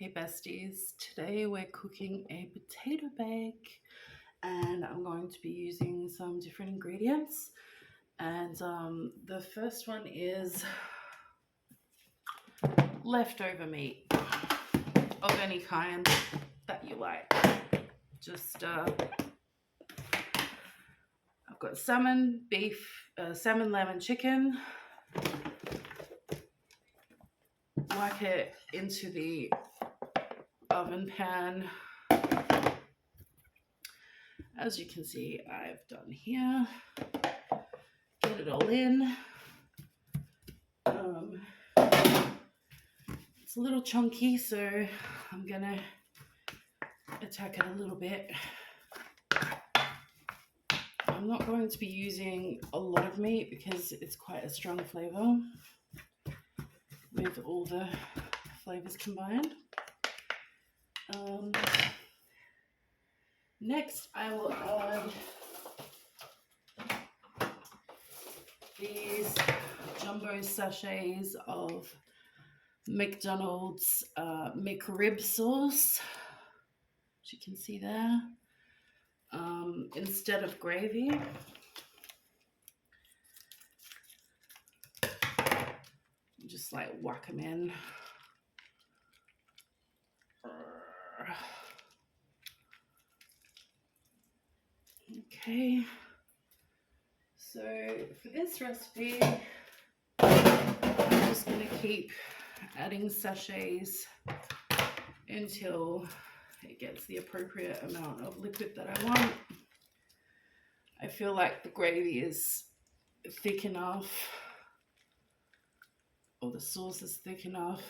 Hey besties, today we're cooking a potato bake and I'm going to be using some different ingredients, and the first one is leftover meat of any kind that you like. Just I've got salmon, beef, salmon, lamb and chicken. Whack it into the oven pan. As you can see, I've done here. Get it all in. It's a little chunky, so I'm gonna attack it a little bit. I'm not going to be using a lot of meat because it's quite a strong flavor with all the flavors combined. Next, I will add these jumbo sachets of McDonald's McRIB sauce, as you can see there, instead of gravy. Just like whack them in. Okay, so for this recipe, I'm just going to keep adding sachets until it gets the appropriate amount of liquid that I want. I feel like the gravy is thick enough, or the sauce is thick enough,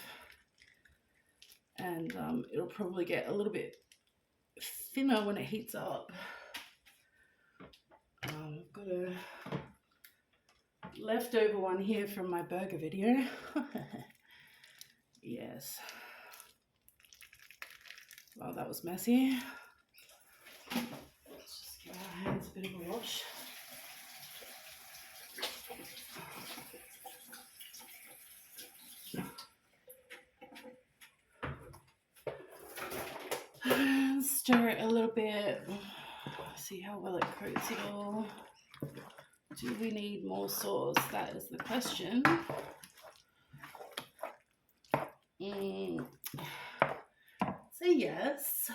and it'll probably get a little bit thinner when it heats up. I've got a leftover one here from my burger video. Yes. Well, that was messy. Let's just give our hands a bit of a wash. And stir it a little bit. See how well it coats it all. Do we need more sauce? That is the question. Say yes.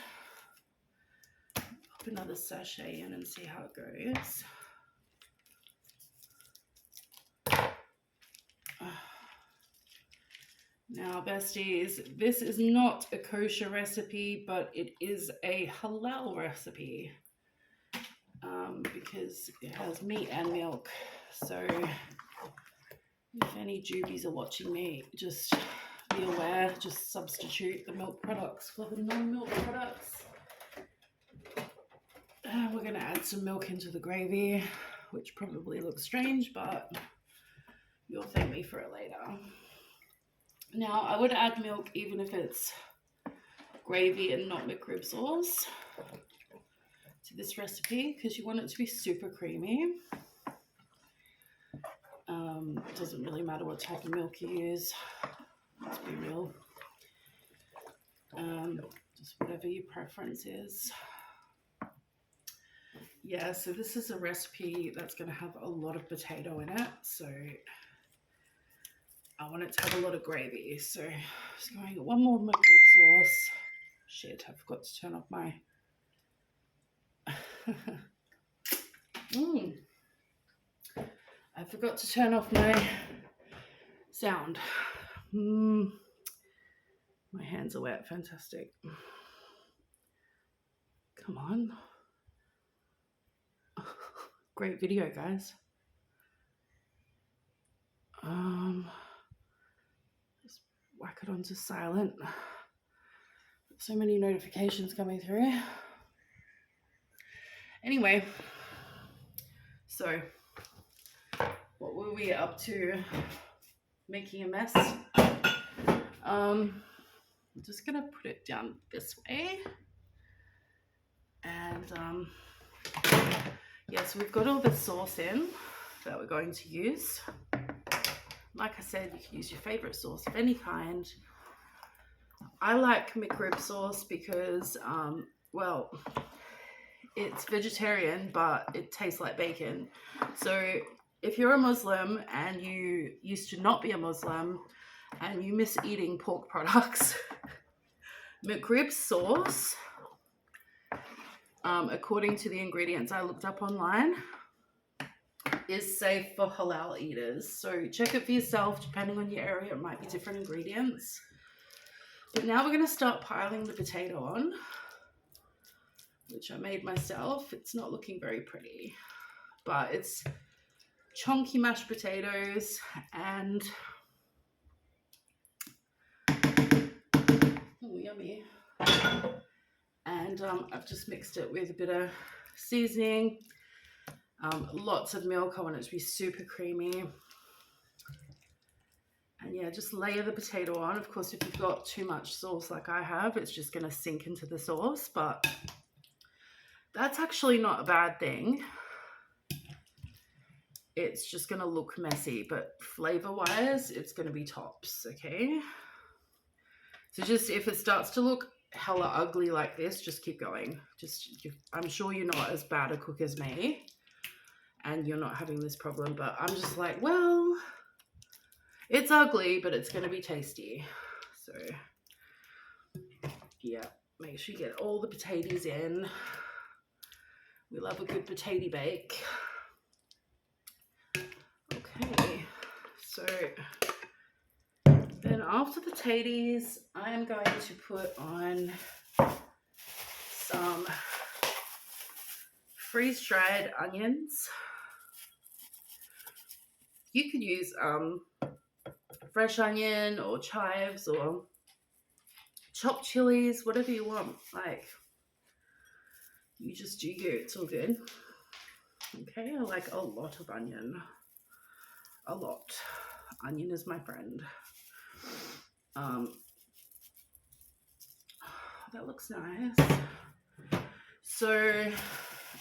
Pop another sachet in and see how it goes. Now, besties, this is not a kosher recipe, but it is a halal recipe. Because it has meat and milk. So if any jubies are watching me, just be aware, just substitute the milk products for the non-milk products. We're going to add some milk into the gravy, which probably looks strange, but you'll thank me for it later. Now, I would add milk even if it's gravy and not McRib sauce to this recipe, because you want it to be super creamy. It doesn't really matter what type of milk you use, let's be real. Just whatever your preference is. Yeah, so this is a recipe that's going to have a lot of potato in it, so I want it to have a lot of gravy. So just going to get one more McRib sauce. Shit, I forgot to turn off my I forgot to turn off my sound. My hands are wet. Fantastic. Come on. Great video, guys. Just whack it onto silent. So many notifications coming through. Anyway, so what were we up to? Making a mess. I'm just gonna put it down this way, and yeah, so we've got all the sauce in that we're going to use. Like I said, you can use your favorite sauce of any kind. I like McRIB sauce because, well, it's vegetarian, but it tastes like bacon. So if you're a Muslim and you used to not be a Muslim and you miss eating pork products, McRIB sauce, according to the ingredients I looked up online, is safe for halal eaters. So check it for yourself. Depending on your area, it might be different ingredients. But now we're going to start piling the potato on, which I made myself. It's not looking very pretty, but it's chunky mashed potatoes and yummy. And I've just mixed it with a bit of seasoning, lots of milk. I want it to be super creamy. And yeah, just layer the potato on. Of course, if you've got too much sauce like I have, it's just going to sink into the sauce, but that's actually not a bad thing. It's just going to look messy, but flavor-wise, it's going to be tops, okay? So just if it starts to look hella ugly like this, just keep going. I'm sure you're not as bad a cook as me, and you're not having this problem, but I'm just like, well, it's ugly, but it's going to be tasty. So yeah, make sure you get all the potatoes in. We love a good potato bake. Okay, so then after the potatoes, I am going to put on some freeze-dried onions. You could use fresh onion or chives or chopped chilies, whatever you want. Like, you just do you, it's all good. Okay, I like a lot of onion. A lot. Onion is my friend. That looks nice. So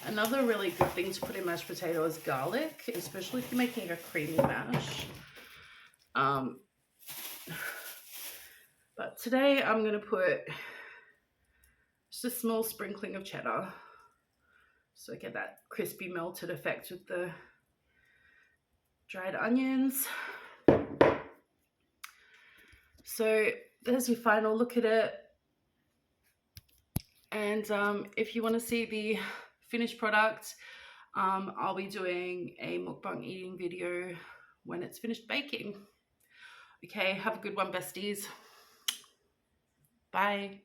another really good thing to put in mashed potato is garlic, especially if you're making a creamy mash. But today I'm going to put just a small sprinkling of cheddar, so I get that crispy melted effect with the dried onions. So there's your final look at it. And if you want to see the finished product, I'll be doing a mukbang eating video when it's finished baking. Okay, have a good one, besties. Bye.